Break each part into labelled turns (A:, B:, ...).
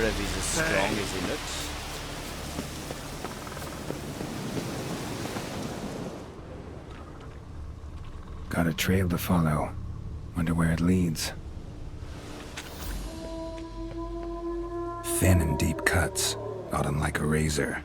A: if he's as strong as he looks.
B: Got a trail to follow. Wonder where it leads. Thin and deep cuts, not unlike a razor.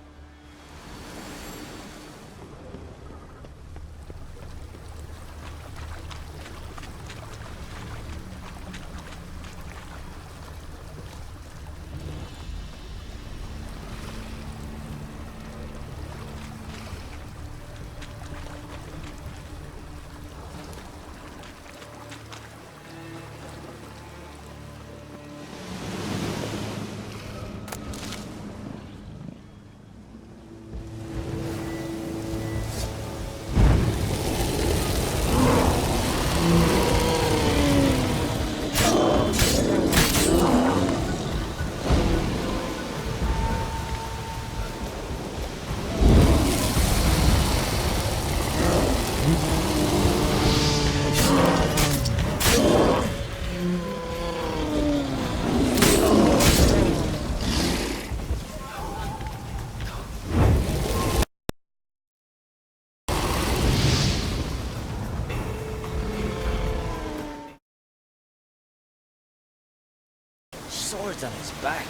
A: Swords on his back.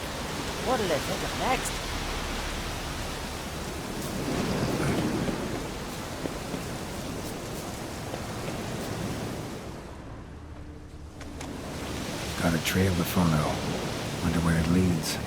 A: What'll they think of next?
B: Got a trail to follow. Wonder where it leads.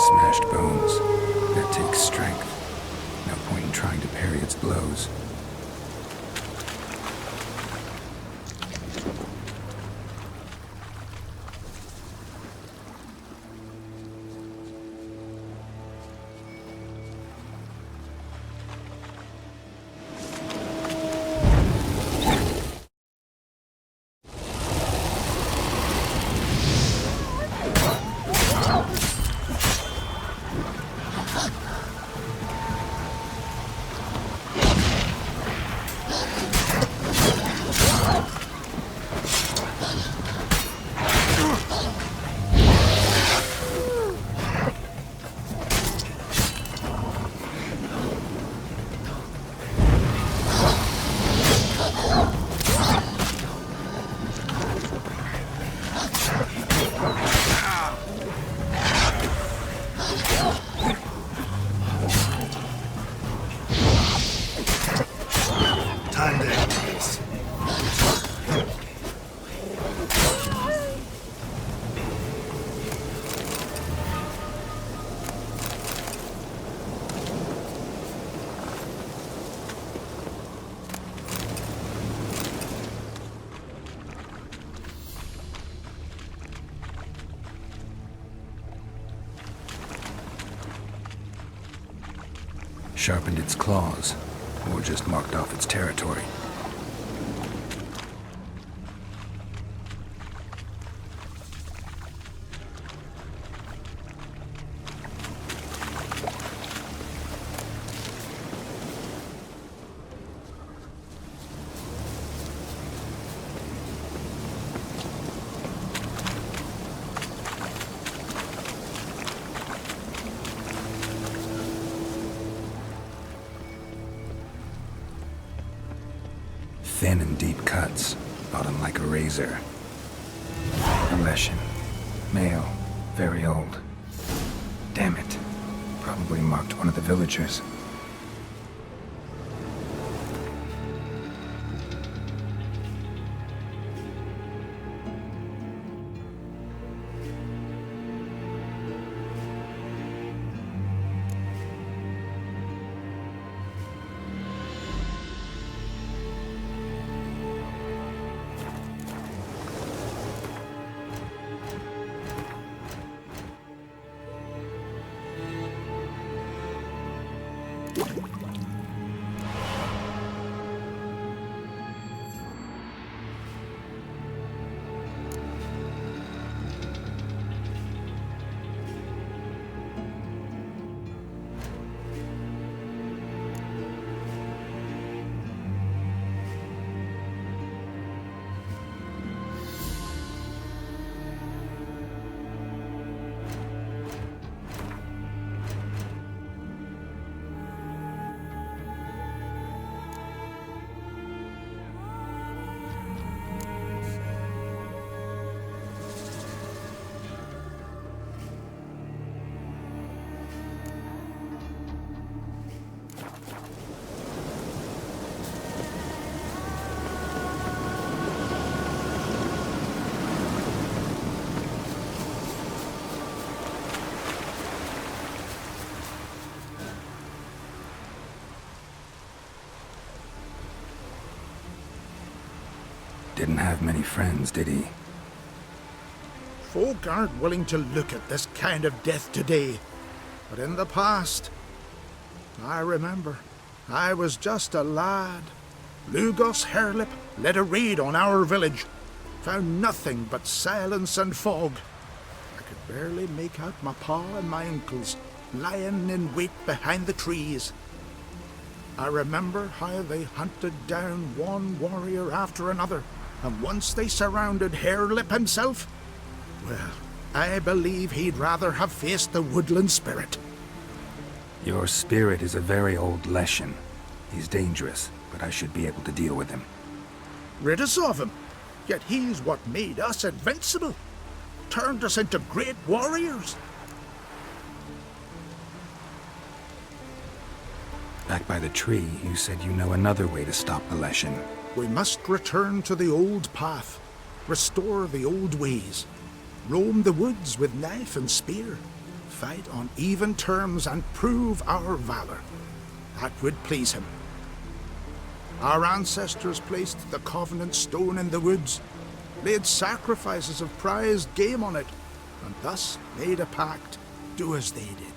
B: Smashed bones. That takes strength. No point in trying to parry its blows. sharpened its claws, or just marked off its territory. Thin and deep cuts, bottom like a razor. A Leshen. Male. Very old. Damn it. Probably marked one of the villagers. Didn't have many friends, did he?
C: Folk aren't willing to look at this kind of death today. But in the past, I remember, I was just a lad. Lugos Hairlip led a raid on our village. Found nothing but silence and fog. I could barely make out my pa and my uncles lying in wait behind the trees. I remember how they hunted down one warrior after another, and once they surrounded Hairlip himself, well, I believe he'd rather have faced the woodland spirit.
B: Your spirit is a very old Leshen. He's dangerous, but I should be able to deal with him.
C: Rid us of him, yet he's what made us invincible. Turned us into great warriors.
B: Back by the tree, you said you know another way to stop the Leshen.
C: We must return to the old path, restore the old ways, roam the woods with knife and spear, fight on even terms and prove our valor. That would please him. Our ancestors placed the Covenant stone in the woods, laid sacrifices of prized game on it, and thus made a pact, do as they did.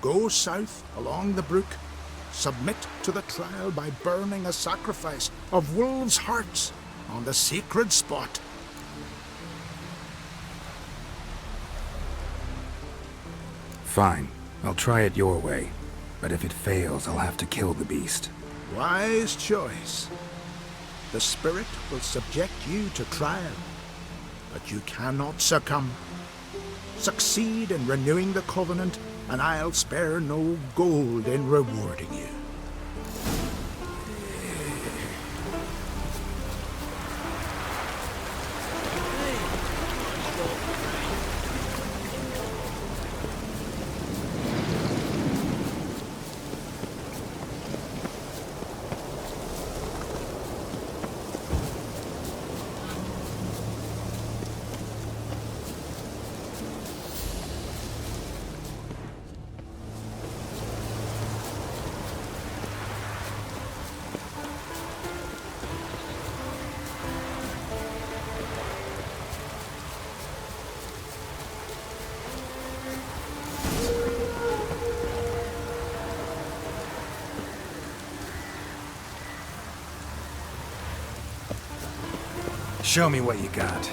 C: Go south along the brook, submit to the trial by burning a sacrifice of wolves' hearts on the sacred spot.
B: Fine. I'll try it your way. But if it fails, I'll have to kill the beast.
C: Wise choice. The spirit will subject you to trial, but you cannot succumb. Succeed in renewing the Covenant, and I'll spare no gold in rewarding you.
B: Show me what you got.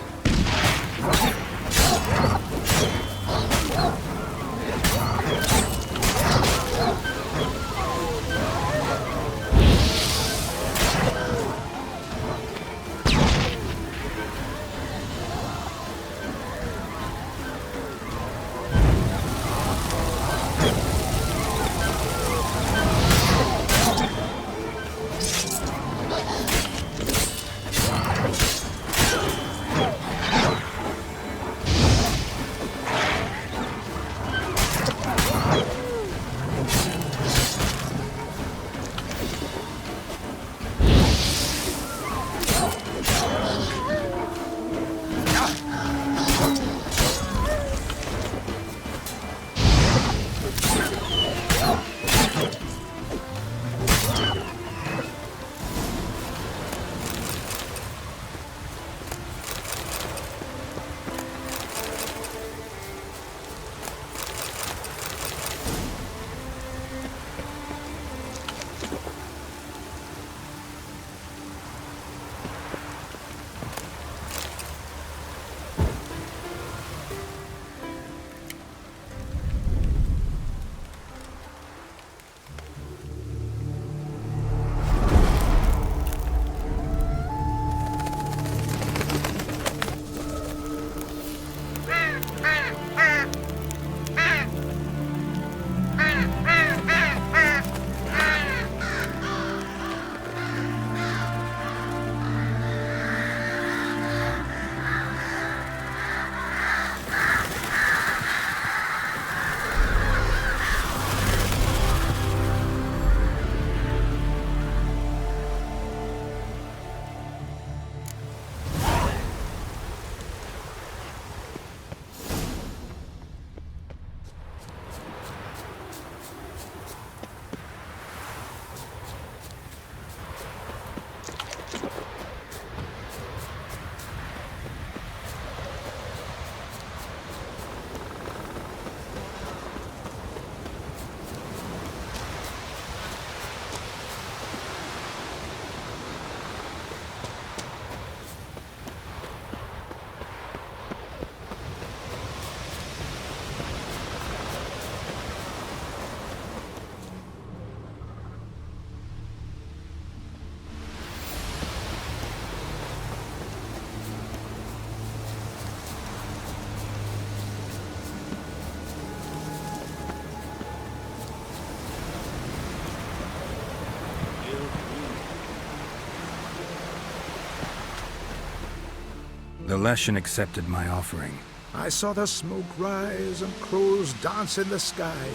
B: The Leshen accepted my offering.
C: I saw the smoke rise and crows dance in the sky.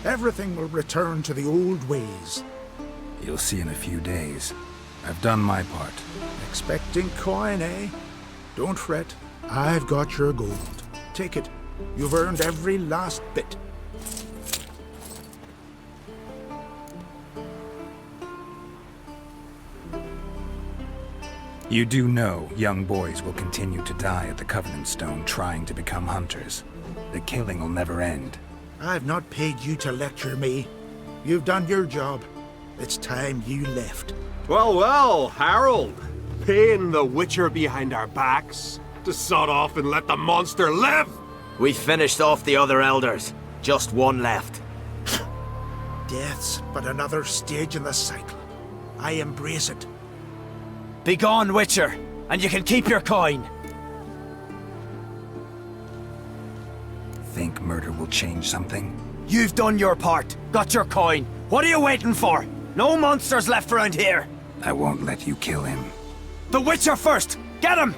C: Everything will return to the old ways.
B: You'll see in a few days. I've done my part.
C: Expecting coin, eh? Don't fret. I've got your gold. Take it. You've earned every last bit.
B: You do know young boys will continue to die at the Covenant Stone trying to become hunters. The killing will never end.
C: I've not paid you to lecture me. You've done your job. It's time you left.
D: Well, well, Harold. Paying the Witcher behind our backs to sod off and let the monster live!
A: We finished off the other elders. Just one left.
C: Death's but another stage in the cycle. I embrace it.
A: Begone, Witcher, and you can keep your coin.
B: Think murder will change something?
A: You've done your part. Got your coin. What are you waiting for? No monsters left around here.
B: I won't let you kill him.
A: The Witcher first! Get him!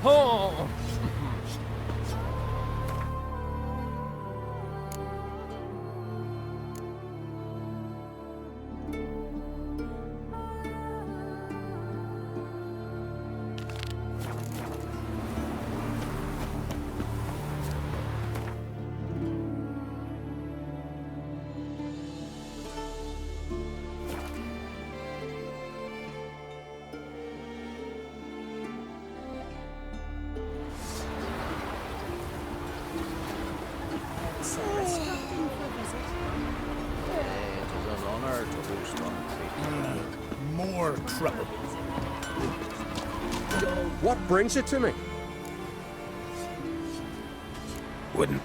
E: Oh.
C: More trouble.
D: What brings it to me?
B: Wouldn't.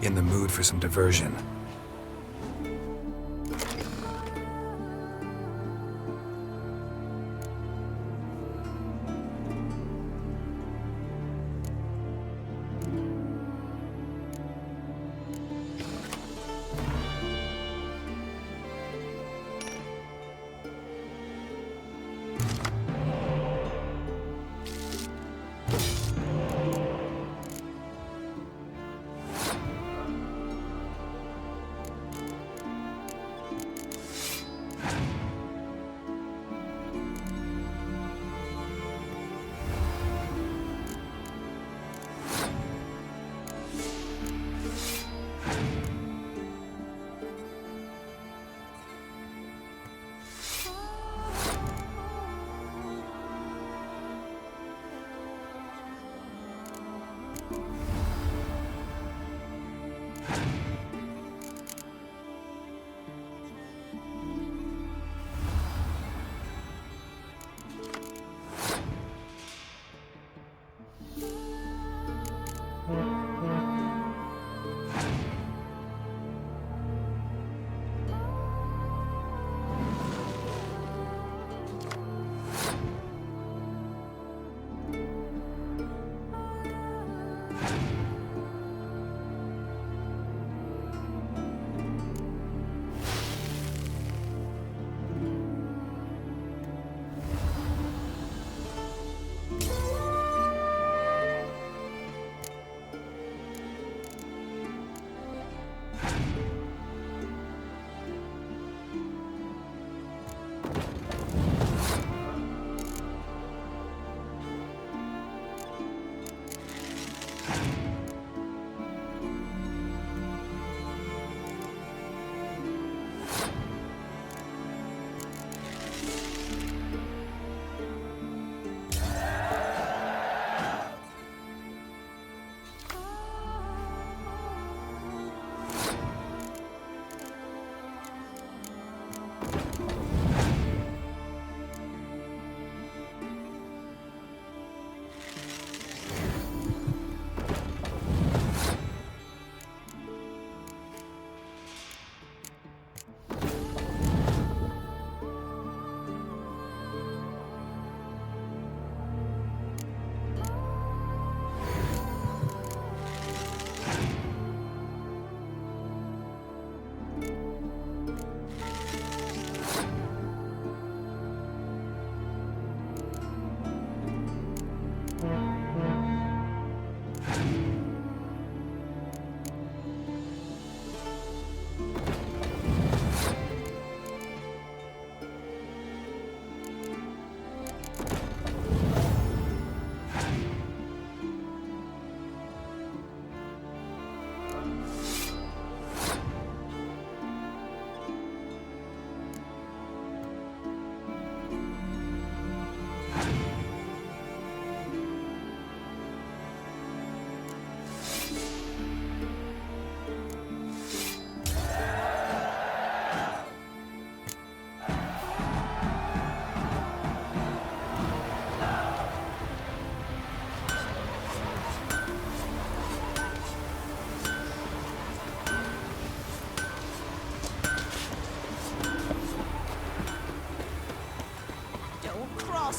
B: In the mood for some diversion.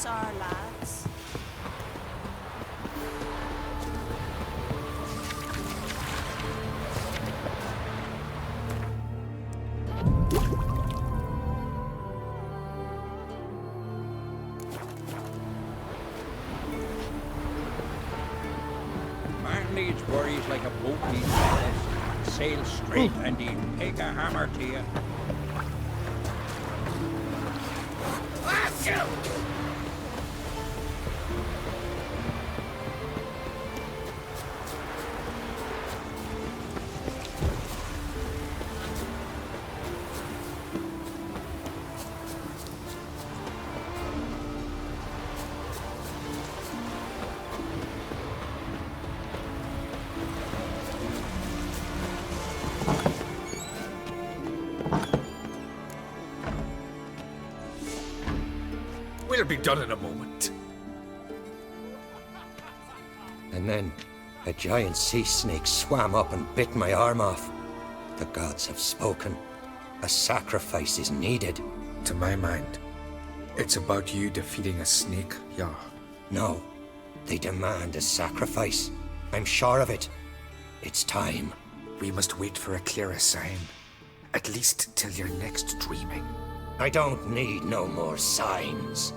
E: us our lads.
F: Man needs worries like a boat needs ballast. Sail straight and he'll take a hammer to you.
G: We'll be done in a moment.
F: And then a giant sea snake swam up and bit my arm off. The gods have spoken. A sacrifice is needed.
B: To my mind, it's about you defeating a snake, yeah.
F: No, they demand a sacrifice. I'm sure of it. It's time.
B: We must wait for a clearer sign. At least till your next dreaming.
F: I don't need no more signs.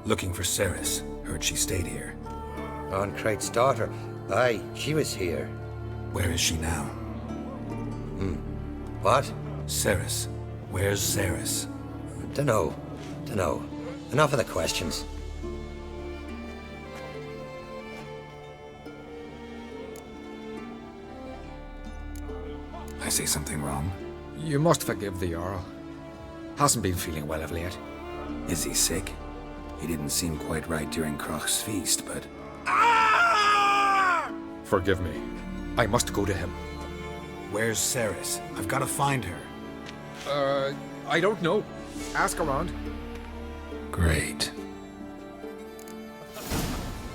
B: Looking for Srdce. Heard she stayed here.
F: On Crate's daughter. Aye, she was here.
B: Where is she now?
F: What?
B: Srdce. Where's Srdce?
F: Dunno. Enough of the questions.
B: I say something wrong?
G: You must forgive the Jarl. Hasn't been feeling well of late.
B: Is he sick? He didn't seem quite right during Crach's feast, but...
G: Forgive me. I must go to him.
B: Where's Srdce? I've got to find her.
G: I don't know. Ask around.
B: Great.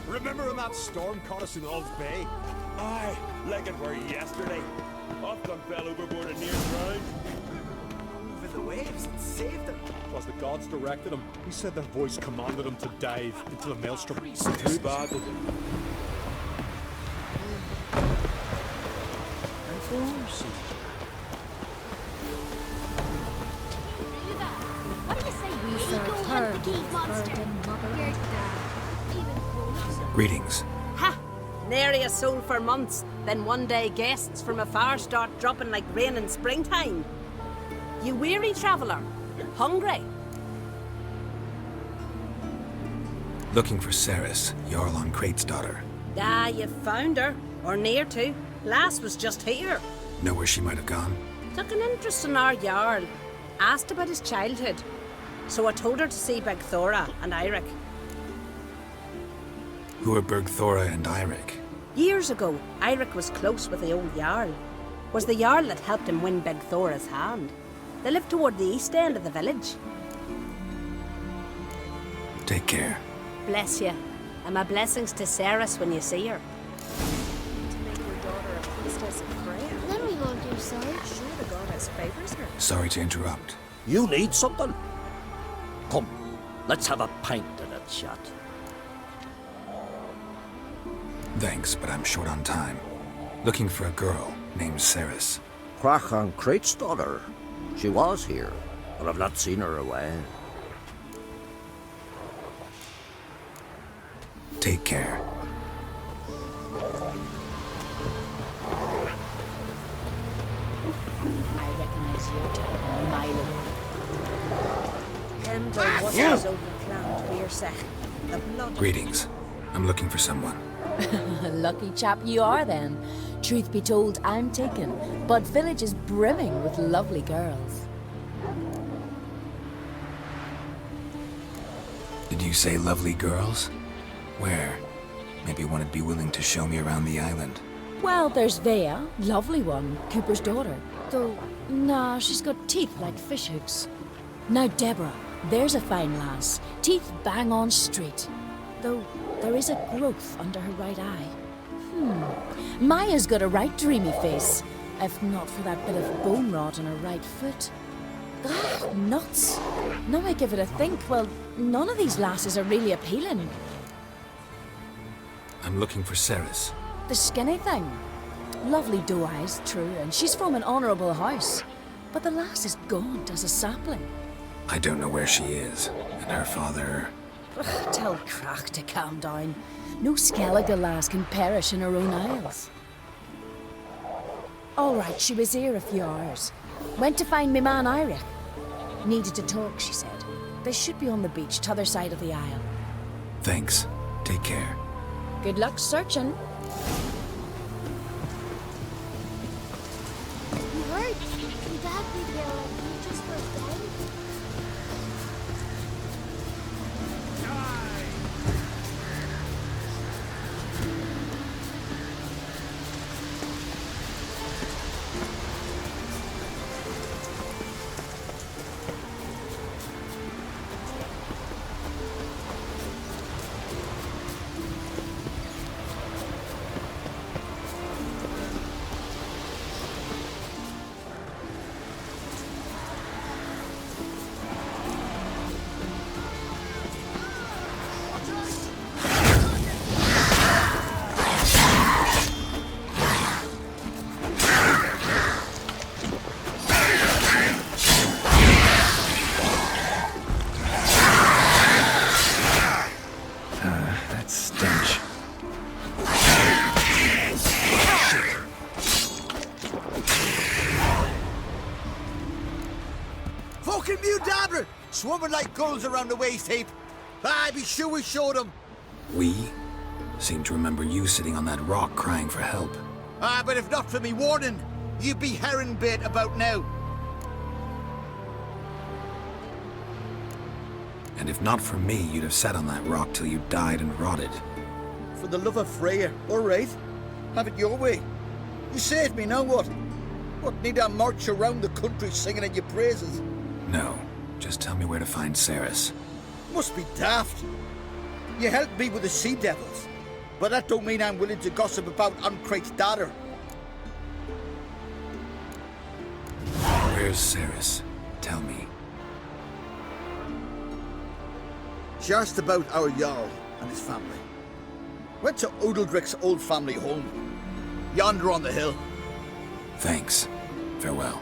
D: Remember when that storm caught us in Old Bay?
H: Aye, like it were yesterday. Often fell overboard and near drowned.
A: Over the waves and saved them.
D: Was the gods directed him? He said their voice commanded him to dive into the maelstrom.
H: Too bad.
B: Greetings.
E: Ha! Nary a soul for months. Then one day guests from afar start dropping like rain in springtime. You weary traveller? Hungry?
B: Looking for Srdce, Jarl on Crate's daughter.
E: Ah, you found her. Or near to. Lass was just here.
B: Know where she might have gone?
E: Took an interest in our Jarl. Asked about his childhood. So I told her to see Big Thora and Eirik.
B: Who are Bergthora and Eirik?
E: Years ago, Eirik was close with the old Jarl. Was the Jarl that helped him win Big Thora's hand. They lived toward the east end of the village.
B: Take care.
E: Bless you. And my blessings to Srdce when you see her.
I: To make your daughter a priestess of Freya.
J: Then we won't do so.
I: Sure the goddess favors her.
B: Sorry to interrupt.
K: You need something? Come, let's have a pint and a chat.
B: Thanks, but I'm short on time. Looking for a girl named Srdce.
K: Crach on Crate's daughter. She was here, but I've not seen her away.
B: Take care.
I: I recognize your type a mile away.
E: Hem there was over cloud Weersech. The blood.
B: Greetings. I'm looking for someone.
I: Lucky chap you are then. Truth be told, I'm taken, but village is brimming with lovely girls.
B: Did you say lovely girls? Where? Maybe one would be willing to show me around the island.
I: Well, there's Vea, lovely one, Cooper's daughter. Though, nah, she's got teeth like fish hooks. Now Deborah, there's a fine lass, teeth bang on straight. Though there is a growth under her right eye. Maya's got a right dreamy face, if not for that bit of bone rot in her right foot. Ugh, nuts. Now I give it a think, well, none of these lasses are really appealing.
B: I'm looking for Srdce.
I: The skinny thing. Lovely doe eyes, true, and she's from an honourable house. But the lass is gaunt as a sapling.
B: I don't know where she is, and her father...
I: Ugh, tell Crack to calm down. No Skellige lass can perish in her own isles. All right, she was here a few hours. Went to find me man Iric. Needed to talk, she said. They should be on the beach, t'other side of the isle.
B: Thanks. Take care.
I: Good luck searching.
J: You heard? Your dad would yell at you just for a day.
L: Swimming like gulls around the waist heap. Aye, be sure we showed them.
B: We? Seem to remember you sitting on that rock crying for help.
L: Ah, but if not for me warning, you'd be herring bait about now.
B: And if not for me, you'd have sat on that rock till you died and rotted.
L: For the love of Freya, all right. Have it your way. You saved me, now what? What, need I march around the country singing in your praises?
B: No. Just tell me where to find Srdce.
L: Must be daft. You helped me with the sea devils, but that don't mean I'm willing to gossip about Uncrate's daughter.
B: Where's Srdce? Tell me.
L: She asked about our Jarl and his family. Went to Odeldrick's old family home. Yonder on the hill.
B: Thanks. Farewell.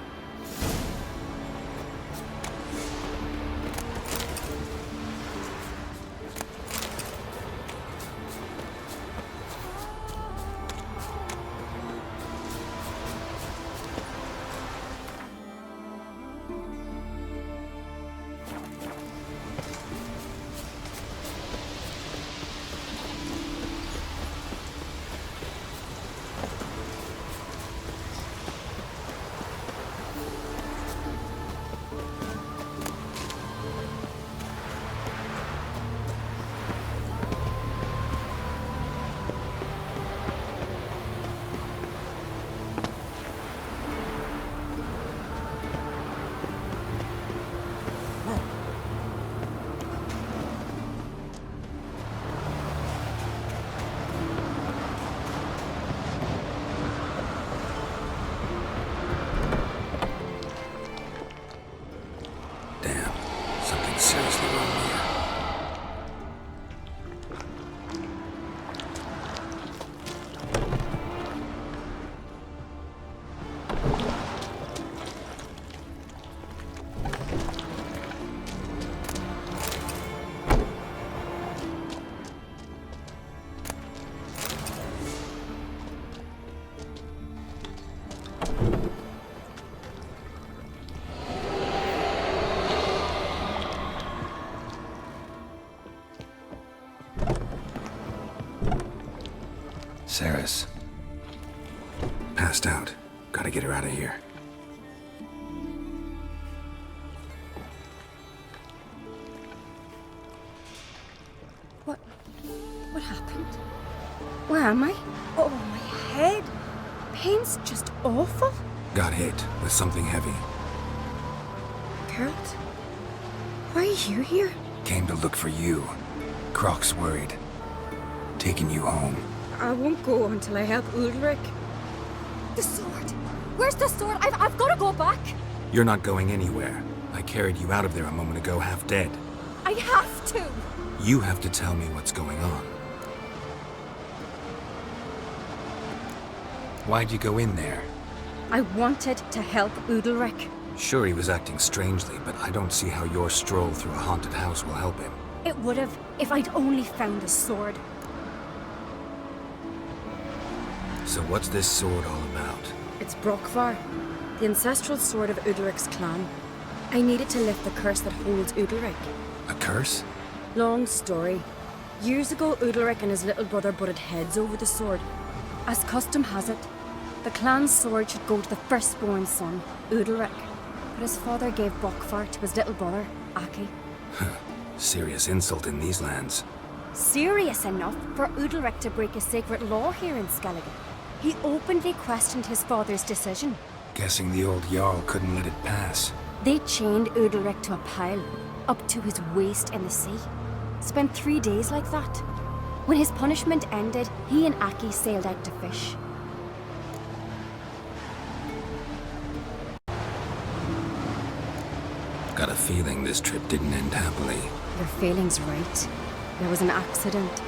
B: Srdce. Passed out. Gotta get her out of here.
M: What happened? Where am I? Oh, my head. Pain's just awful.
B: Got hit with something heavy.
M: Geralt? Why are you here?
B: Came to look for you. Croc's worried. Taking you home.
M: I won't go until I help Ulrich. The sword! Where's the sword? I've got to go back!
B: You're not going anywhere. I carried you out of there a moment ago half dead.
M: I have to!
B: You have to tell me what's going on. Why'd you go in there?
M: I wanted to help Ulrich.
B: Sure, he was acting strangely, but I don't see how your stroll through a haunted house will help him.
M: It would have if I'd only found the sword.
B: So what's this sword all about?
M: It's Brokvar, the ancestral sword of Ulrich's clan. I needed to lift the curse that holds Ulrich.
B: A curse?
M: Long story. Years ago, Ulrich and his little brother butted heads over the sword. As custom has it, the clan's sword should go to the firstborn son, Ulrich. But his father gave Brokvar to his little brother, Aki.
B: Serious insult in these lands.
M: Serious enough for Ulrich to break a sacred law here in Skellige. He openly questioned his father's decision.
B: Guessing the old Jarl couldn't let it pass.
M: They chained Ulrich to a pile, up to his waist in the sea. Spent 3 days like that. When his punishment ended, he and Aki sailed out to fish.
B: Got a feeling this trip didn't end happily.
M: Your feeling's right. There was an accident.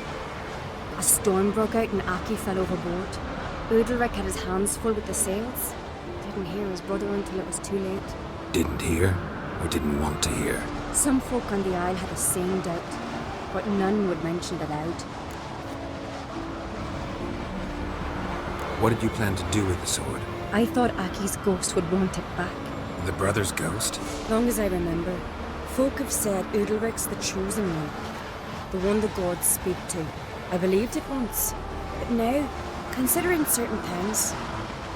M: A storm broke out and Aki fell overboard. Ulrich had his hands full with the sails. Didn't hear his brother until it was too late.
B: Didn't hear, or didn't want to hear?
M: Some folk on the isle had the same doubt, but none would mention it aloud.
B: What did you plan to do with the sword?
M: I thought Aki's ghost would want it back.
B: The brother's ghost?
M: Long as I remember, folk have said Ulrich's the chosen one. The one the gods speak to. I believed it once, but now, considering certain things,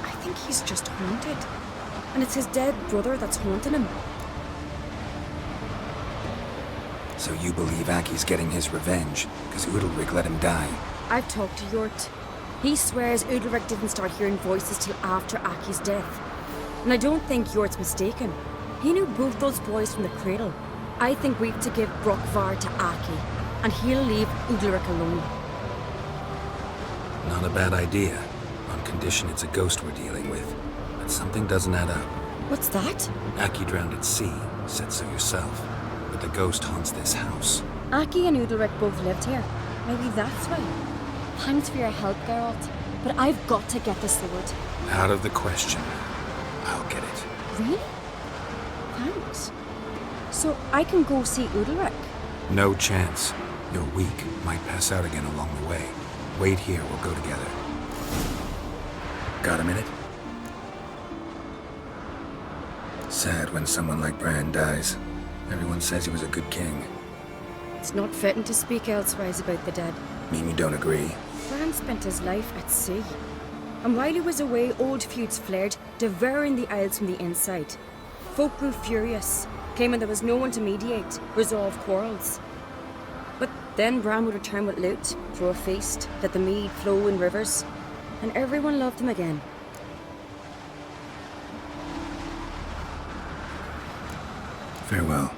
M: I think he's just haunted. And it's his dead brother that's haunting him.
B: So you believe Aki's getting his revenge, because Ulrich let him die?
M: I've talked to Jort. He swears Ulrich didn't start hearing voices till after Aki's death. And I don't think Jort's mistaken. He knew both those boys from the cradle. I think we've to give Brokvar to Aki, and he'll leave Ulrich alone.
B: Not a bad idea, on condition it's a ghost we're dealing with. But something doesn't add up.
M: What's that?
B: Aki drowned at sea, said so yourself. But the ghost haunts this house.
M: Aki and Ulrich both lived here. Maybe that's why. Thanks for your help, Geralt. But I've got to get the sword.
B: Out of the question. I'll get it.
M: Really? Thanks. So I can go see Ulrich?
B: No chance. You're weak. Might pass out again along the way. Wait here, we'll go together. Got a minute? Sad when someone like Bran dies. Everyone says he was a good king.
M: It's not fitting to speak elsewise about the dead.
B: Mean you don't agree?
M: Bran spent his life at sea. And while he was away, old feuds flared, devouring the Isles from the inside. Folk grew furious, claiming there was no one to mediate, resolve quarrels. But then Bran would return with loot, throw a feast, let the mead flow in rivers, and everyone loved him again.
B: Farewell.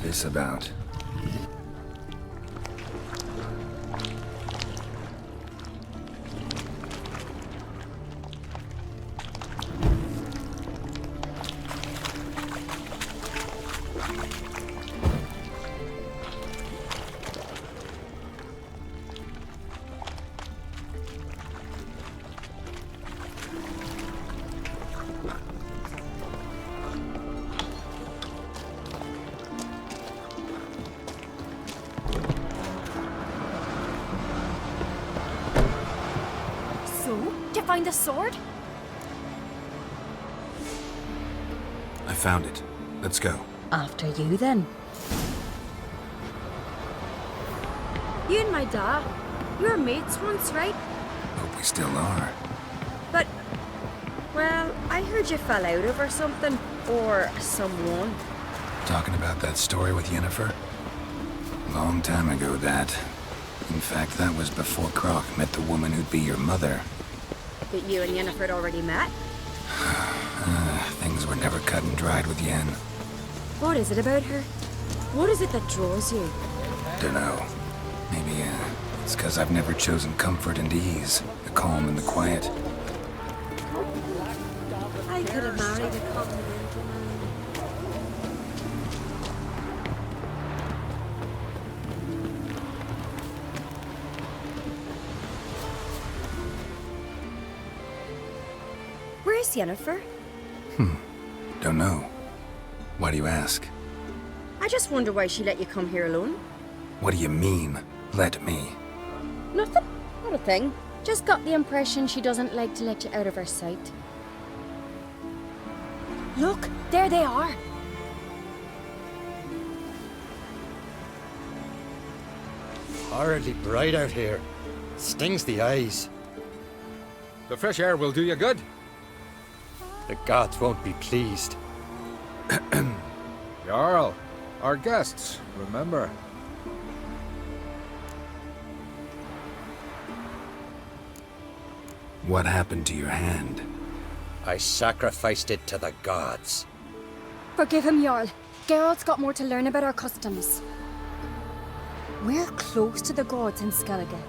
B: this about?
M: Find the sword?
B: I found it. Let's go.
M: After you, then. You and my dad, you were mates once, right?
B: Hope we still are.
M: But, well, I heard you fell out over something, or someone.
B: Talking about that story with Yennefer? Long time ago, that. In fact, that was before Croc met the woman who'd be your mother.
M: But you and Yennefer had already met?
B: Things were never cut and dried with Yen.
M: What is it about her? What is it that draws you?
B: Dunno. Maybe, it's because I've never chosen comfort and ease, the calm and the quiet.
M: I could have married a continental man. Where's Yennefer?
B: Don't know. Why do you ask?
M: I just wonder why she let you come here alone.
B: What do you mean, let me?
M: Nothing. Not a thing. Just got the impression she doesn't like to let you out of her sight. Look, there they are.
F: Horribly bright out here. Stings the eyes.
G: The fresh air will do you good.
F: The gods won't be pleased.
G: Jarl, our guests, remember.
B: What happened to your hand?
F: I sacrificed it to the gods.
M: Forgive him, Jarl. Geralt's got more to learn about our customs. We're close to the gods in Skellige,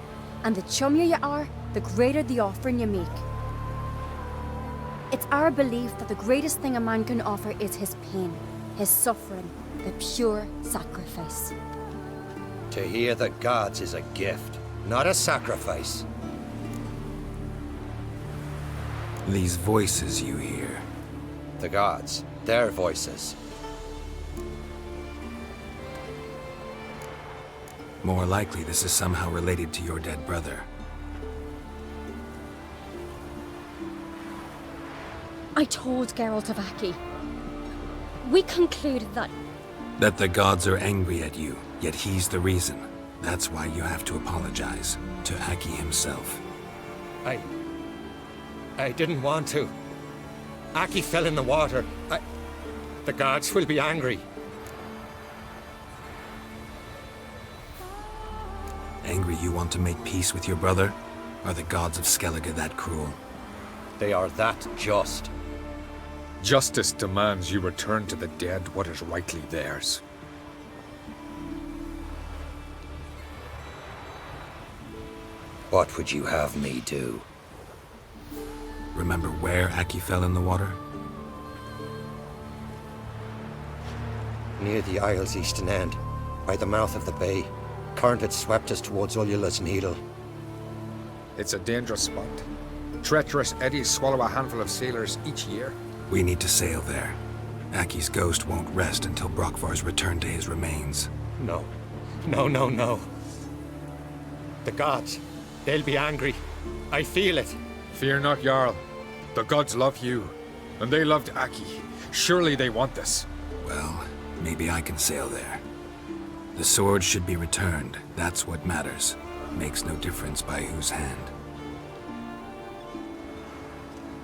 M: and the chummier you are, the greater the offering you make. It's our belief that the greatest thing a man can offer is his pain, his suffering, the pure sacrifice.
F: To hear the gods is a gift, not a sacrifice.
B: These voices you hear.
F: The gods, their voices.
B: More likely this is somehow related to your dead brother.
M: I told Geralt of Aki. We concluded that...
B: That the gods are angry at you, yet he's the reason. That's why you have to apologize. To Aki himself.
F: I didn't want to. Aki fell in the water. The gods will be angry.
B: Angry you want to make peace with your brother? Are the gods of Skellige that cruel?
F: They are that just.
G: Justice demands you return to the dead what is rightly theirs.
F: What would you have me do?
B: Remember where Aki fell in the water?
F: Near the Isle's eastern end, by the mouth of the bay. Current had swept us towards Ullula's Needle.
G: It's a dangerous spot. Treacherous eddies swallow a handful of sailors each year.
B: We need to sail there. Aki's ghost won't rest until Brokvar's returned to his remains.
F: No. No. The gods, they'll be angry. I feel it.
G: Fear not, Jarl. The gods love you, and they loved Aki. Surely they want this.
B: Well, maybe I can sail there. The sword should be returned. That's what matters. Makes no difference by whose hand.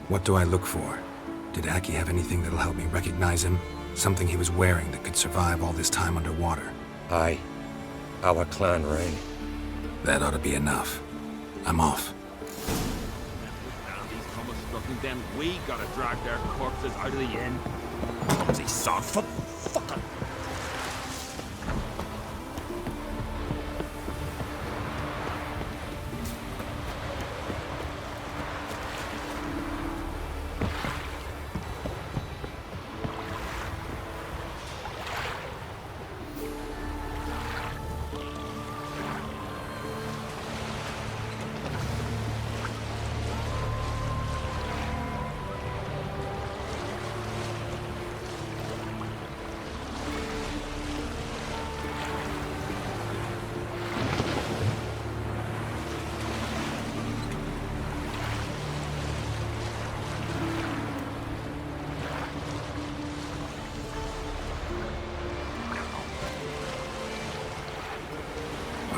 B: What do I look for? Did Aki have anything that'll help me recognize him? Something he was wearing that could survive all this time underwater?
F: Aye. Our clan ring.
B: That ought to be enough. I'm off.
H: Then we gotta drag their corpses out of the inn. Clumsy sod, fucking.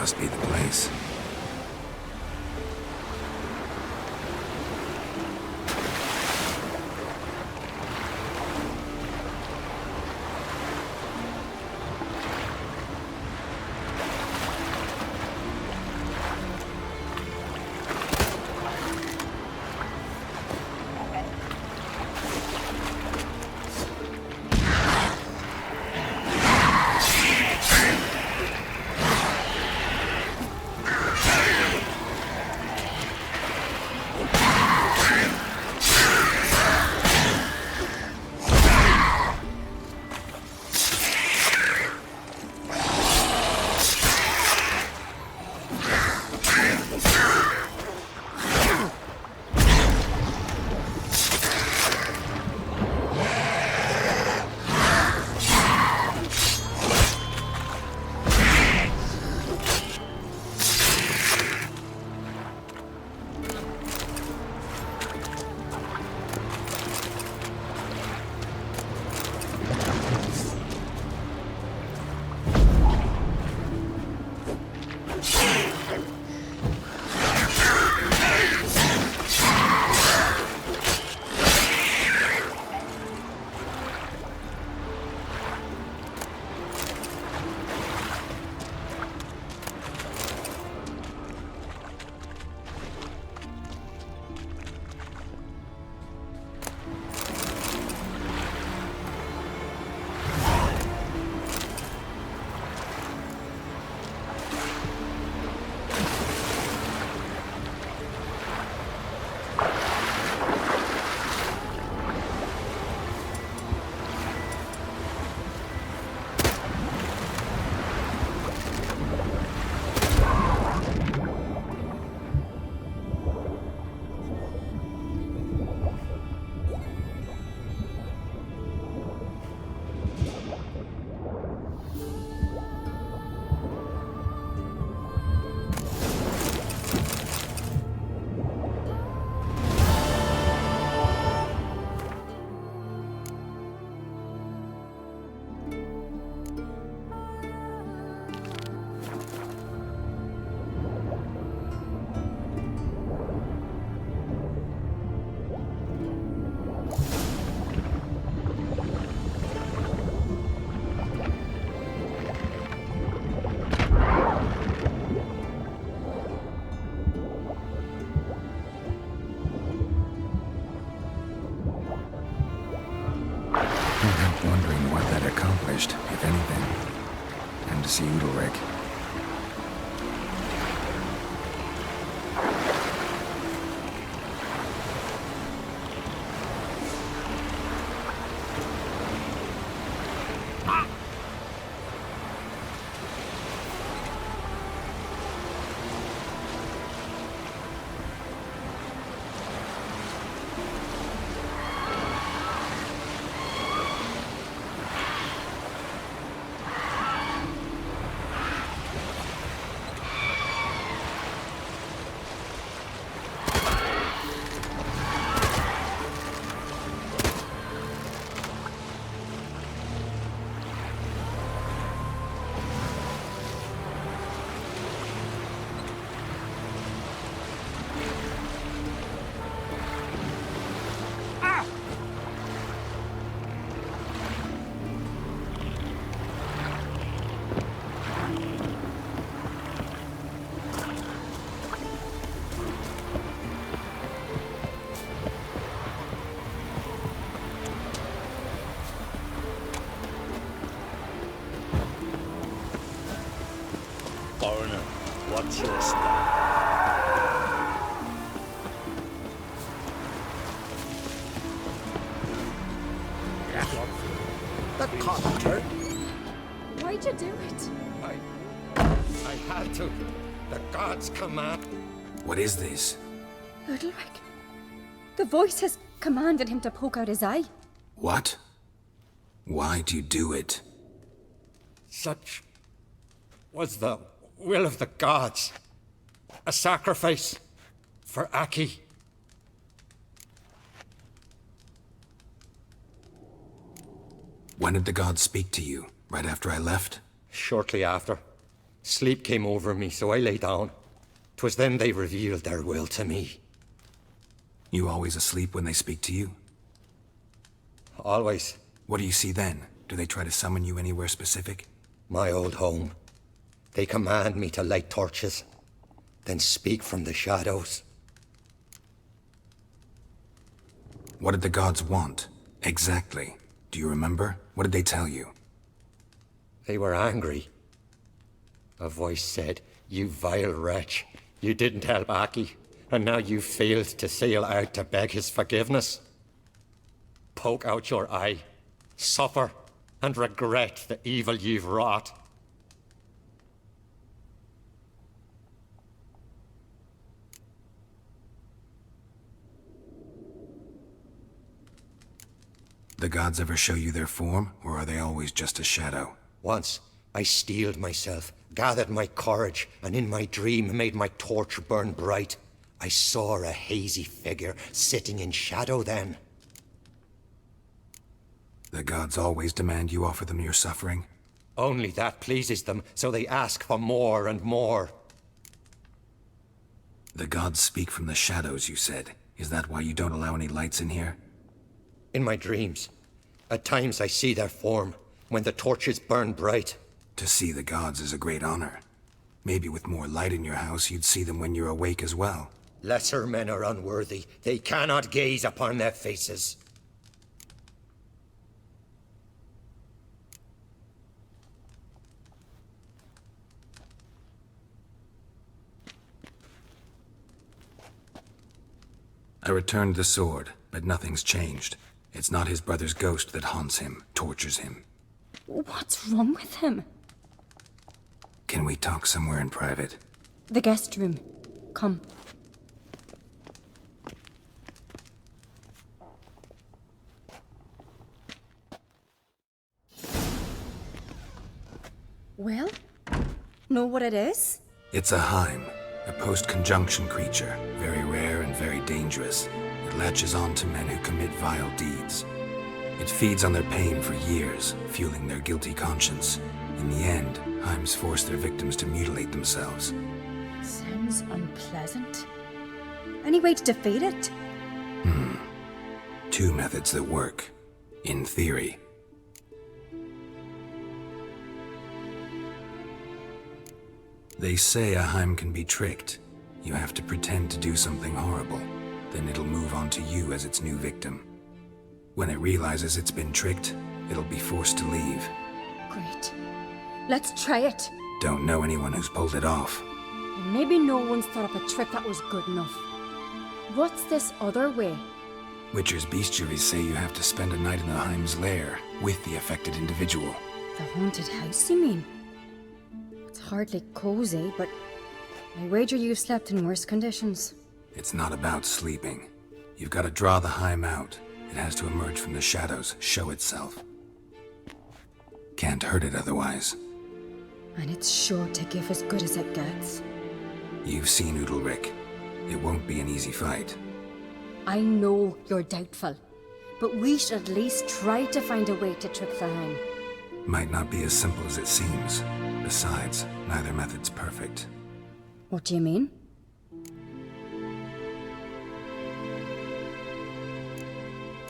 B: must be the place. If anything. And to see Udalric.
H: Foreigner, what's your step?
L: That can't hurt.
M: Why'd you do it?
F: I had to. The gods command.
B: What is this?
M: Udalric. The voice has commanded him to poke out his eye.
B: What? Why'd you do it?
F: Such was the will of the gods. A sacrifice for Aki.
B: When did the gods speak to you? Right after I left?
F: Shortly after. Sleep came over me, so I lay down. 'Twas then they revealed their will to me.
B: You always asleep when they speak to you?
F: Always.
B: What do you see then? Do they try to summon you anywhere specific?
F: My old home. They command me to light torches, then speak from the shadows.
B: What did the gods want? Exactly. Do you remember? What did they tell you?
F: They were angry. A voice said, "You vile wretch. You didn't help Aki, and now you failed to sail out to beg his forgiveness. Poke out your eye, suffer, and regret the evil you've wrought."
B: The gods ever show you their form, or are they always just a shadow?
F: Once, I steeled myself, gathered my courage, and in my dream made my torch burn bright. I saw a hazy figure sitting in shadow then.
B: The gods always demand you offer them your suffering?
F: Only that pleases them, so they ask for more and more.
B: The gods speak from the shadows, you said. Is that why you don't allow any lights in here?
F: In my dreams, at times I see their form, when the torches burn bright.
B: To see the gods is a great honor. Maybe with more light in your house, you'd see them when you're awake as well.
F: Lesser men are unworthy. They cannot gaze upon their faces.
B: I returned the sword, but nothing's changed. It's not his brother's ghost that haunts him, tortures him.
M: What's wrong with him?
B: Can we talk somewhere in private?
M: The guest room. Come. Well, know what it is?
B: It's a Heim, a post-conjunction creature, very rare and very dangerous. It latches on to men who commit vile deeds. It feeds on their pain for years, fueling their guilty conscience. In the end, Heims force their victims to mutilate themselves.
M: Sounds unpleasant. Any way to defeat it?
B: Two methods that work. In theory. They say a Heim can be tricked. You have to pretend to do something horrible. Then it'll move on to you as its new victim. When it realizes it's been tricked, it'll be forced to leave.
M: Great. Let's try it.
B: Don't know anyone who's pulled it off.
M: Maybe no one's thought up a trick that was good enough. What's this other way?
B: Witcher's bestiaries say you have to spend a night in the Heim's lair with the affected individual.
M: The haunted house, you mean? It's hardly cozy, but I wager you've slept in worse conditions.
B: It's not about sleeping. You've got to draw the Heim out. It has to emerge from the shadows, show itself. Can't hurt it otherwise.
M: And it's sure to give as good as it gets.
B: You've seen Udalric. It won't be an easy fight.
M: I know you're doubtful, but we should at least try to find a way to trick the Heim.
B: Might not be as simple as it seems. Besides, neither method's perfect.
M: What do you mean?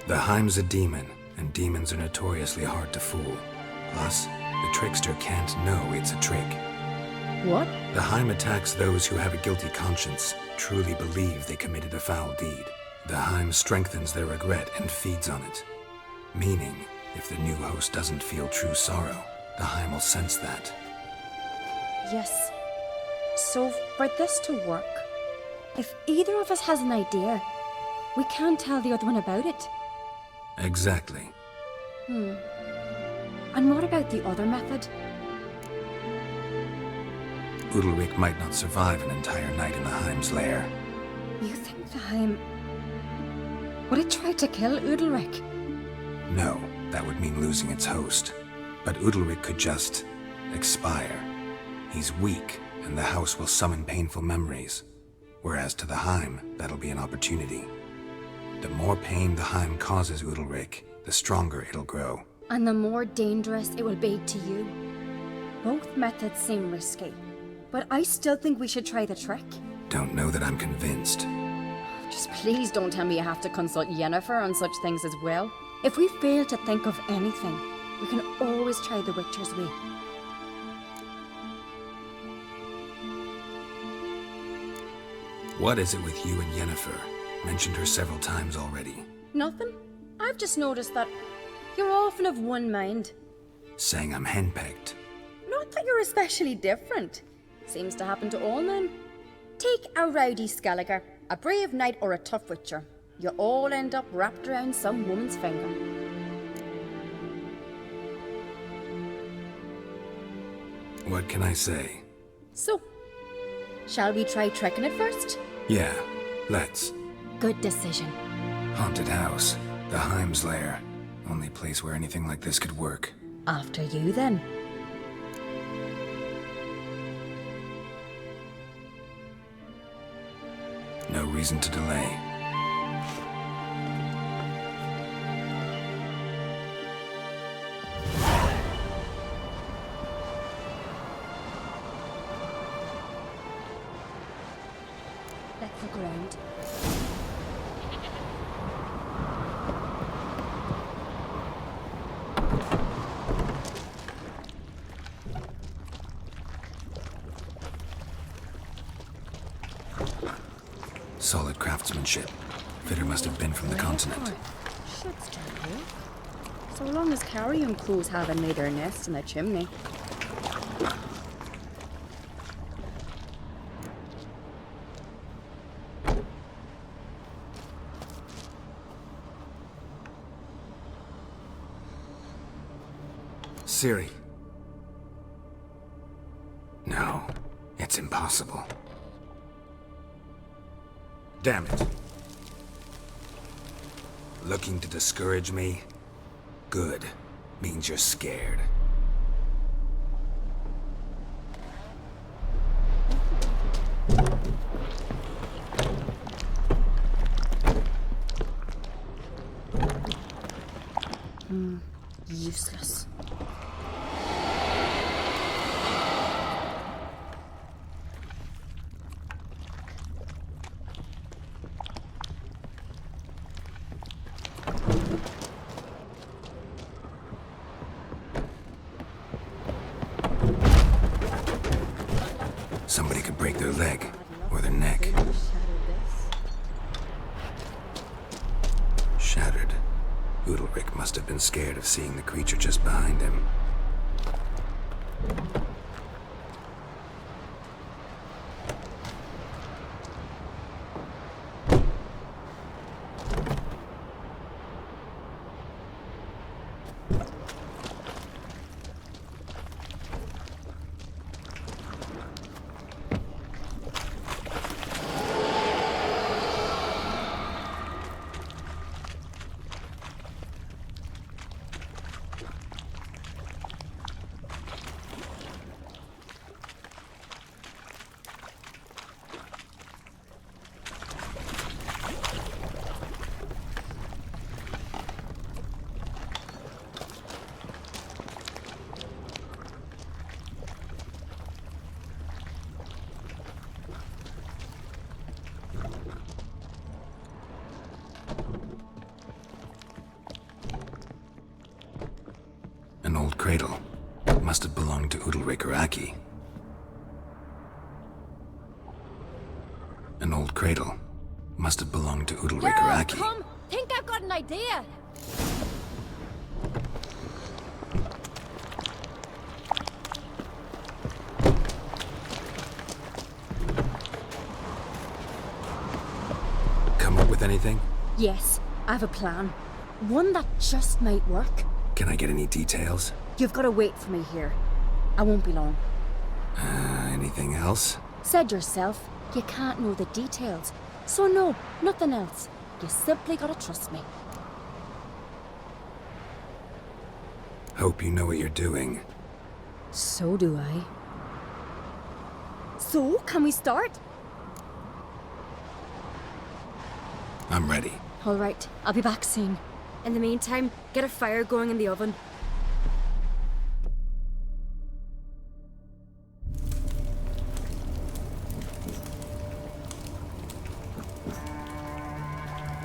B: The Heim's a demon, and demons are notoriously hard to fool. Plus, the trickster can't know it's a trick.
M: What?
B: The Heim attacks those who have a guilty conscience, truly believe they committed a foul deed. The Heim strengthens their regret and feeds on it. Meaning, if the new host doesn't feel true sorrow, the Heim will sense that.
M: Yes. So, for this to work, if either of us has an idea, we can't tell the other one about it.
B: Exactly.
M: And what about the other method?
B: Udalric might not survive an entire night in the Heim's lair.
M: You think the Heim... would it try to kill Udalric?
B: No, that would mean losing its host. But Udalric could just... expire. He's weak, and the house will summon painful memories. Whereas to the Heim, that'll be an opportunity. The more pain the Heim causes Udalric, the stronger it'll grow.
M: And the more dangerous it will be to you. Both. Both methods seem risky, but I still think we should try the trick.
B: Don't know that I'm convinced.
M: Just please don't tell me you have to consult Yennefer on such things as well. If we fail to think of anything, we can always try the Witcher's way.
B: What is it with you and Yennefer? Mentioned her several times already.
M: Nothing. I've just noticed that you're often of one mind.
B: Saying I'm henpecked.
M: Not that you're especially different. Seems to happen to all men. Take a rowdy Skelliger, a brave knight or a tough witcher. You all end up wrapped around some woman's finger.
B: What can I say?
M: So, shall we try trekking it first?
B: Yeah, let's.
M: Good decision.
B: Haunted house. The Heim's lair. Only place where anything like this could work.
M: After you, then.
B: No reason to delay.
M: Let's look around.
B: Solid craftsmanship. Fitter must have been from the continent.
M: Should start here. So long as carrion crows haven't made their nest in the chimney.
B: Ciri. No, it's impossible. Damn it. Looking to discourage me? Good. Means you're scared.
M: Useless.
B: Somebody could break their leg, or their neck. Shattered. Udalric must have been scared of seeing the creature just behind him. An old cradle. Must have belonged to Udalric or Aki. An old cradle. Must have belonged to Udalric or Aki.
I: Come! Think I've got an idea!
B: Come up with anything?
M: Yes, I have a plan. One that just might work.
B: Can I get any details?
M: You've got to wait for me here. I won't be long.
B: Anything else?
M: Said yourself, you can't know the details. So no, nothing else. You simply gotta trust me.
B: Hope you know what you're doing.
M: So do I. So, can we start?
B: I'm ready.
M: All right, I'll be back soon. In the meantime, get a fire going in the oven.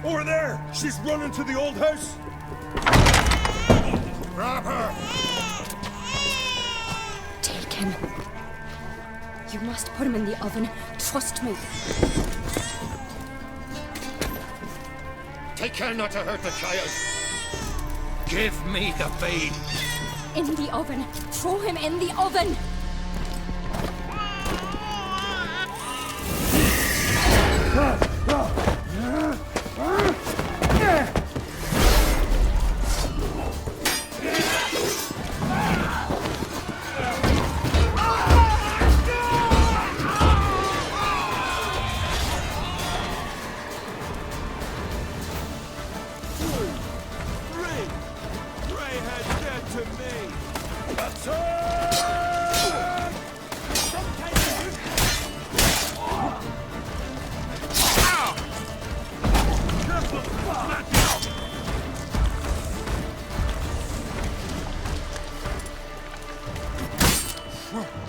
H: Over there! She's running to the old house! Grab her!
M: Take him. You must put him in the oven. Trust me.
F: Take care not to hurt the child. Give me the babe.
M: In the oven. Throw him in the oven.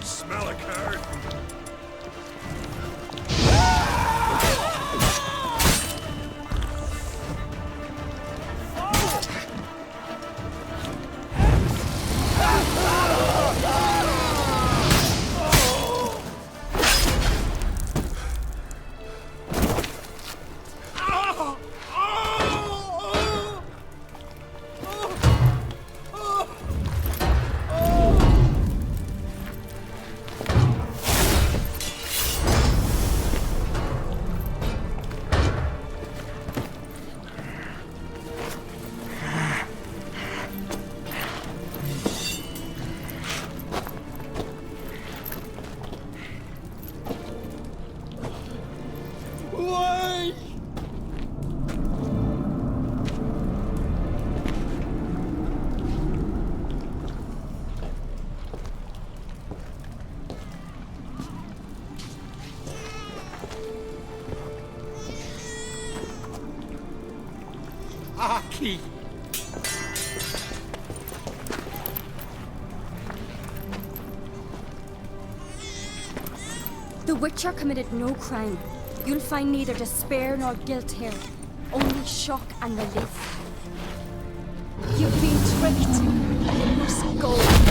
H: Smell a card.
F: Aki!
M: The Witcher committed no crime. You'll find neither despair nor guilt here. Only shock and relief. You've been tricked. You must go.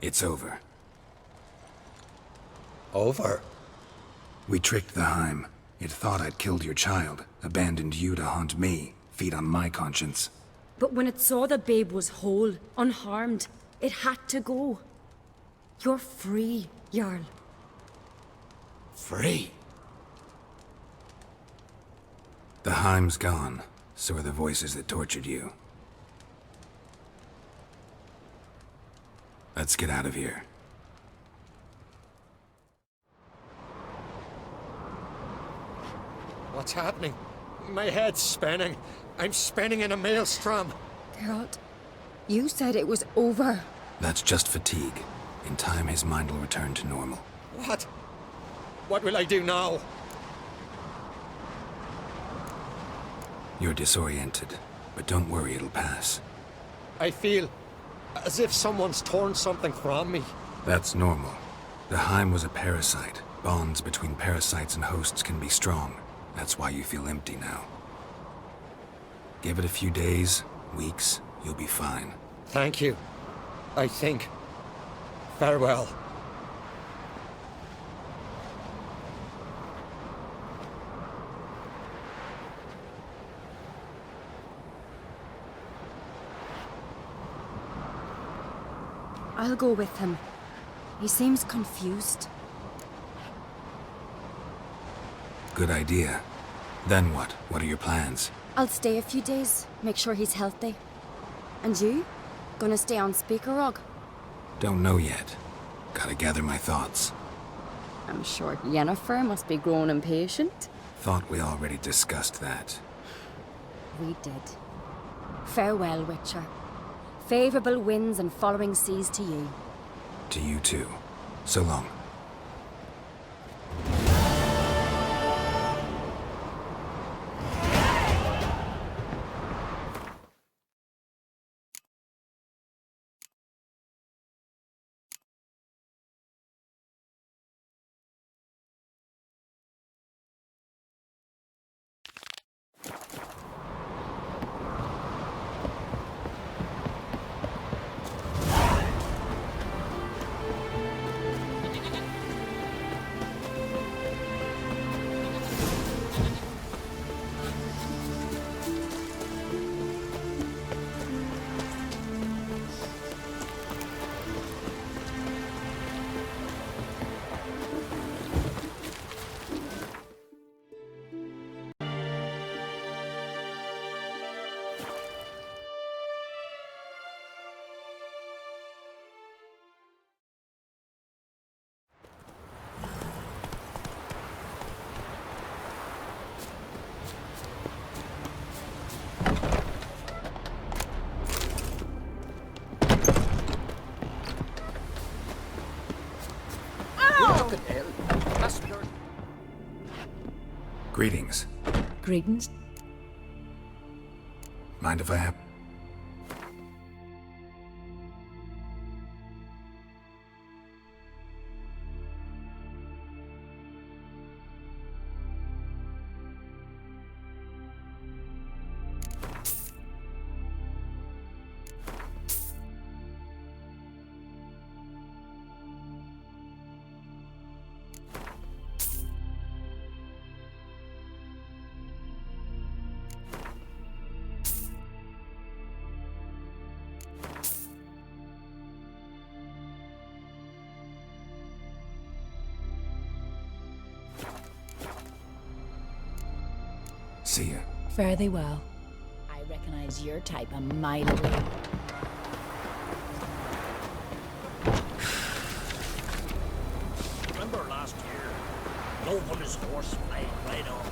B: It's over.
F: Over?
B: We tricked the Heim. It thought I'd killed your child, abandoned you to haunt me, feed on my conscience.
M: But when it saw the babe was whole, unharmed, it had to go. You're free, Jarl.
F: Free?
B: The Heim's gone, so are the voices that tortured you. Let's get out of here.
F: What's happening? My head's spinning. I'm spinning in a maelstrom.
M: Geralt, you said it was over.
B: That's just fatigue. In time, his mind will return to normal.
F: What? What will I do now?
B: You're disoriented, but don't worry, it'll pass.
F: I feel as if someone's torn something from me.
B: That's normal. The Heim was a parasite. Bonds between parasites and hosts can be strong. That's why you feel empty now. Give it a few days, weeks, you'll be fine.
F: Thank you. I think. Farewell.
M: I'll go with him. He seems confused.
B: Good idea. Then what? What are your plans?
M: I'll stay a few days, make sure he's healthy. And you? Gonna stay on Speaker Rog?
B: Don't know yet. Gotta gather my thoughts.
M: I'm sure Yennefer must be growing impatient.
B: Thought we already discussed that.
M: We did. Farewell, Witcher. Favorable winds and following seas to you.
B: To you too. So long.
L: Fucking hell. That's your...
B: Greetings.
I: Greetings.
B: Mind if I have... See ya.
I: Fare thee well. I recognize your type a mile away.
K: Remember last year? Low on his horse flying right off.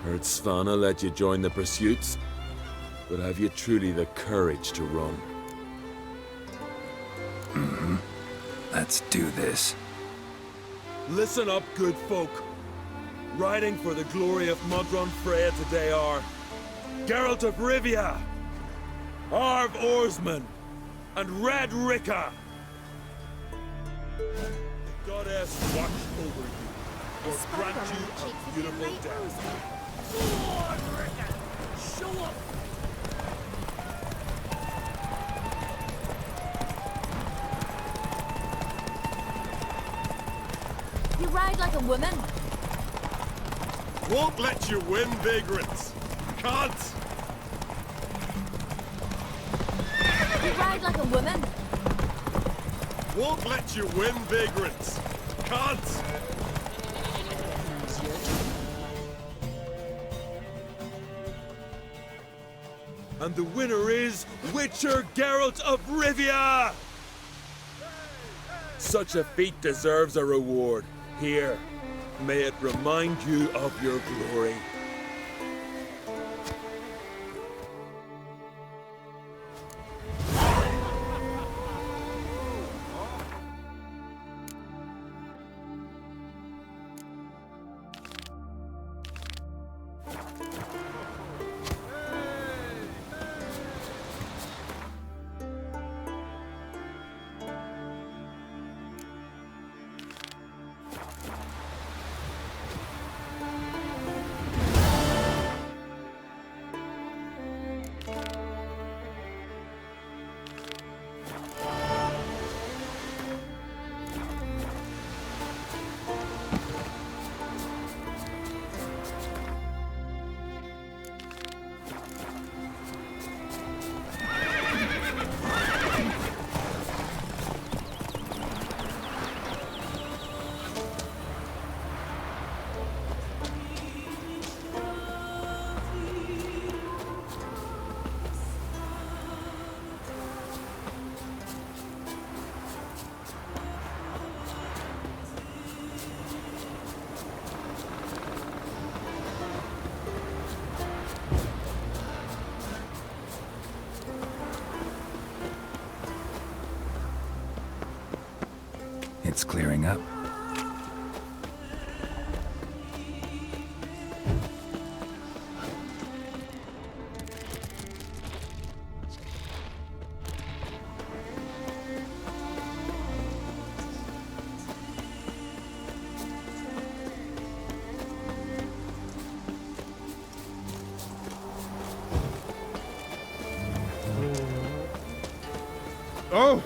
H: Heard Svanna let you join the pursuits, but have you truly the courage to run?
B: Mm-hmm. Let's do this.
H: Listen up, good folk. Riding for the glory of Modron Freya today are Geralt of Rivia, Arv Oarsman, and Red Ricka. The goddess watch over you, or grant you a beautiful death. Show up!
I: You ride like a woman.
H: Won't let you win, vagrants. Can't.
I: You ride like a woman.
H: Won't let you win, vagrants. Can't. And the winner is Witcher Geralt of Rivia! Such a feat deserves a reward. Here, may it remind you of your glory.
B: It's clearing up.
G: Oh!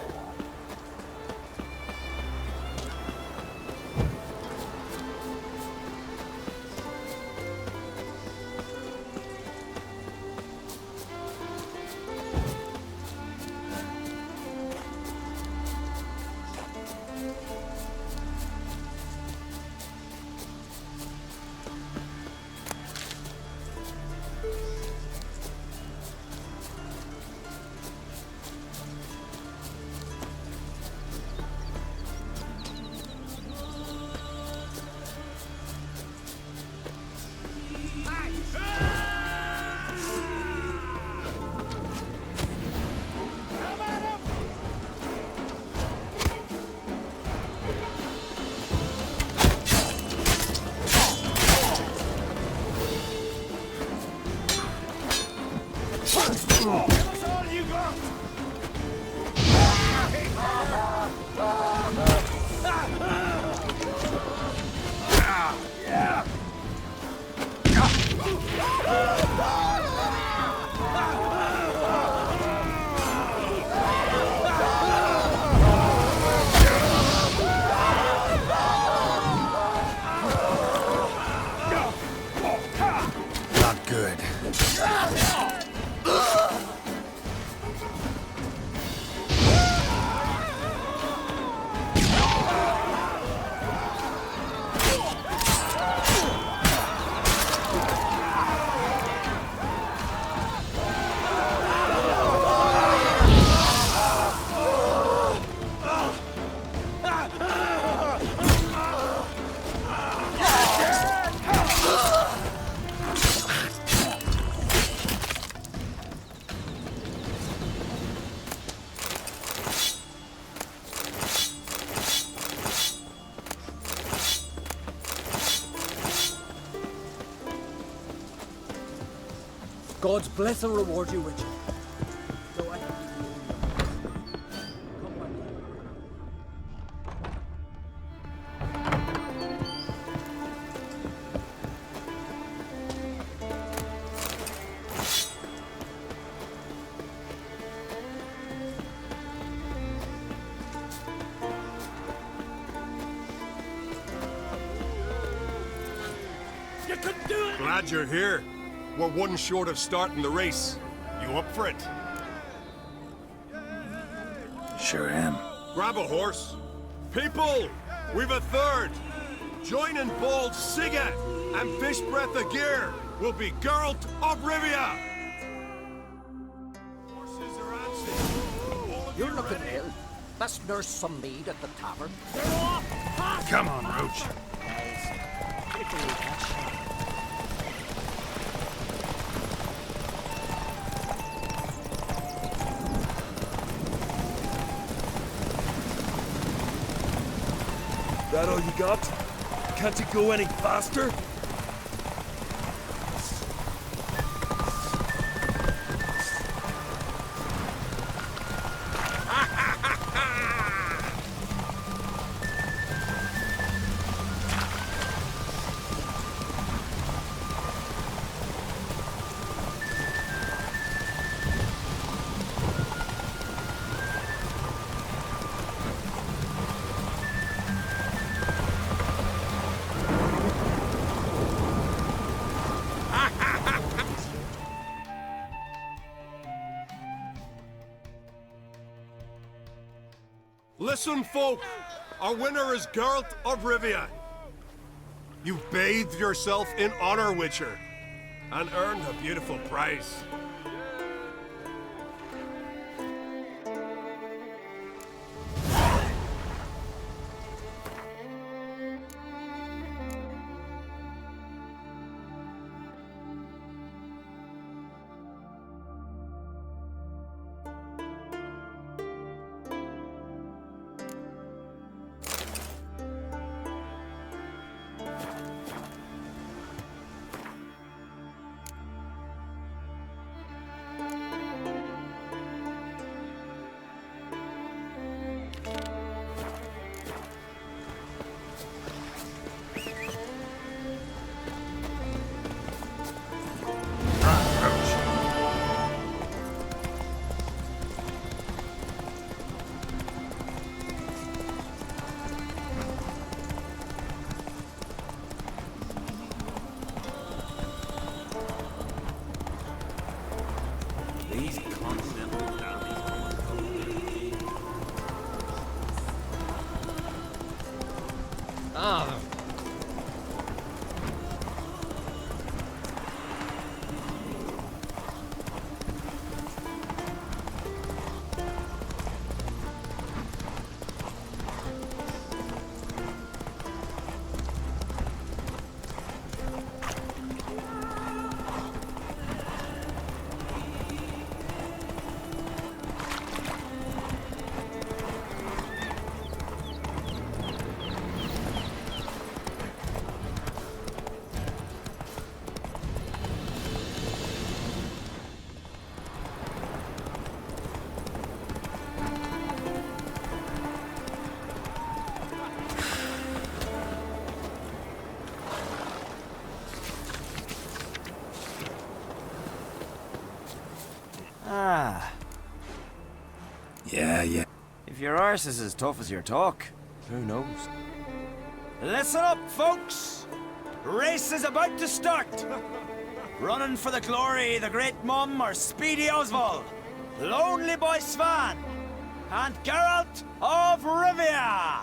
N: God's bless and reward you, Richard.
D: Glad you're here. We're one short of starting the race. You up for it?
B: Sure am.
D: Grab a horse. People, we've a third. Joining bold Sigga and fish breath of gear will be Geralt of Rivia. Horses are antsy.
K: You're looking ill. Best nurse some mead at the tavern.
B: Come on, Roach.
H: That all you got? Can't you go any faster?
D: Listen, folk! Our winner is Geralt of Rivia. You've bathed yourself in honor, Witcher, and earned a beautiful prize.
B: Yeah.
A: If your arse is as tough as your talk, who knows? Listen up, folks! Race is about to start! Running for the glory, the great mum, or speedy Oswald, lonely boy Svan, and Geralt of Rivia!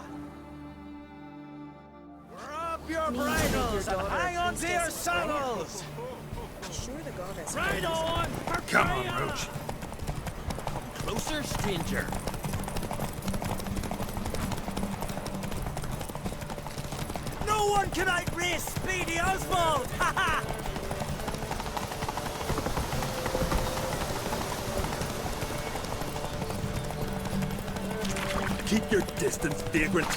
A: Grab your bridles and hang on to your saddles!
M: Sure the goddess.
A: Ride on!
B: Come on, Roach.
A: Closer, stranger. No one can outrace Speedy Oswald! Ha ha!
H: Keep your distance, vagrant.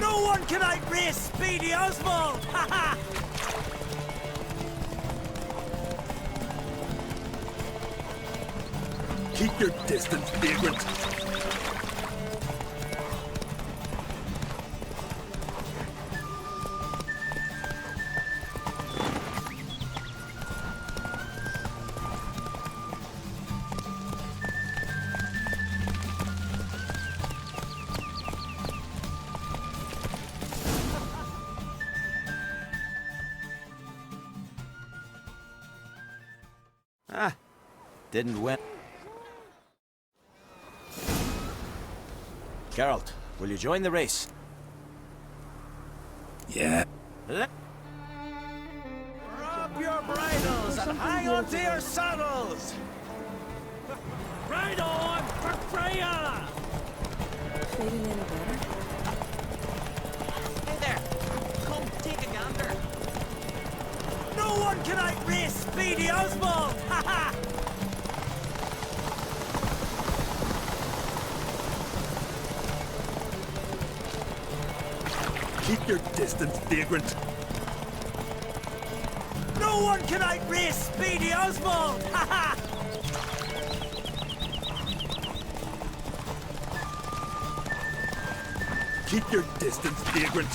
A: No one can outrace Speedy Oswald! Ha ha!
H: Keep your distance, vagrant.
A: Didn't win. Geralt, will you join the race?
B: Yeah.
A: Drop your bridles and hang on to your saddles!
H: Ride on for Freya!
I: Feeling any better?
A: Hey there! Come take a gander! No one can outrace Speedy Oswald! Ha ha!
H: Keep your distance, vagrant.
A: No one can outrace Speedy Oswald! Ha ha!
H: Keep your distance, vagrant.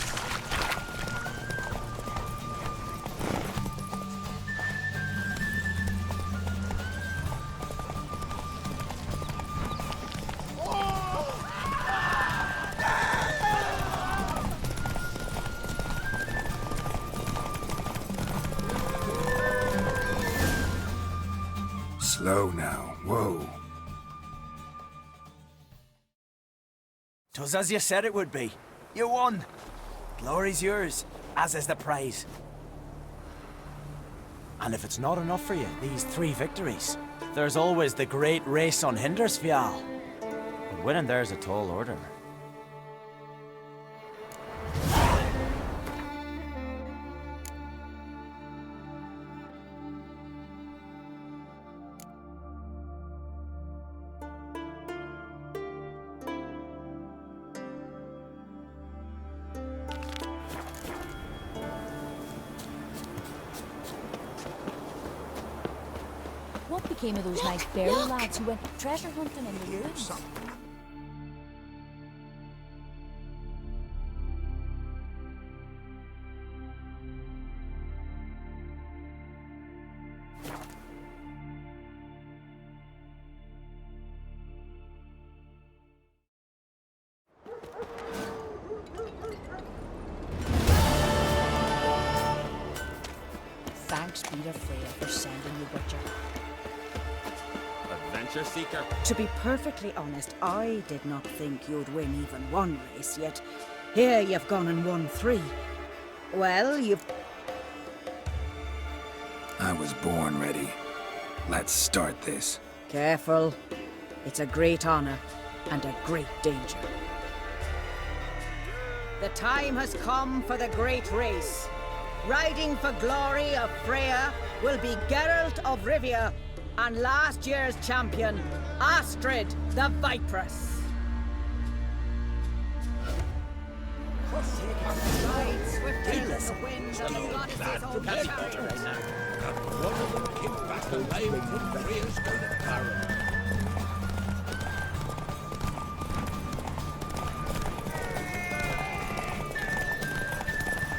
B: Slow now. Whoa.
A: 'Twas as you said it would be. You won. Glory's yours, as is the prize. And if it's not enough for you, these 3 victories, there's always the great race on Hindersfjall. But winning there's a tall order.
I: What became of those nice berry lads who went treasure hunting in the woods? Thanks be to Freya for sending you, Butcher.
O: Adventure seeker.
M: To be perfectly honest, I did not think you'd win even one race, yet here you've gone and won 3. Well, you've...
B: I was born ready. Let's start this.
M: Careful. It's a great honor and a great danger. The time has come for the great race. Riding for glory of Freya will be Geralt of Rivia and last year's champion, Astrid the Vipress. Ride swiftly as the wind and the goddess's own chariot.
O: One of them came back alive from Fyresdal Barrow.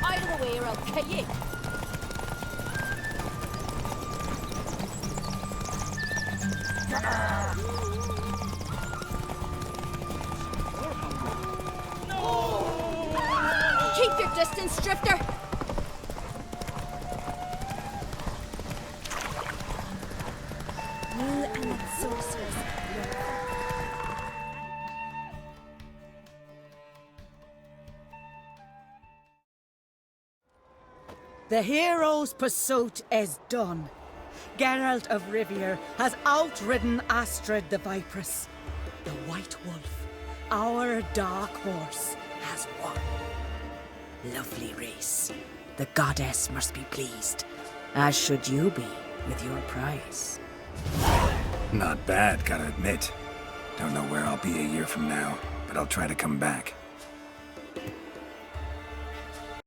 I: Out of the way or I'll kill you! Keep your distance, Drifter! You and that sorceress.
M: The hero's pursuit is done. Geralt of Rivia has outridden Astrid the Vipress. The White Wolf, our dark horse, has won. Lovely race. The goddess must be pleased, as should you be with your prize.
B: Not bad, gotta admit. Don't know where I'll be a year from now, but I'll try to come back.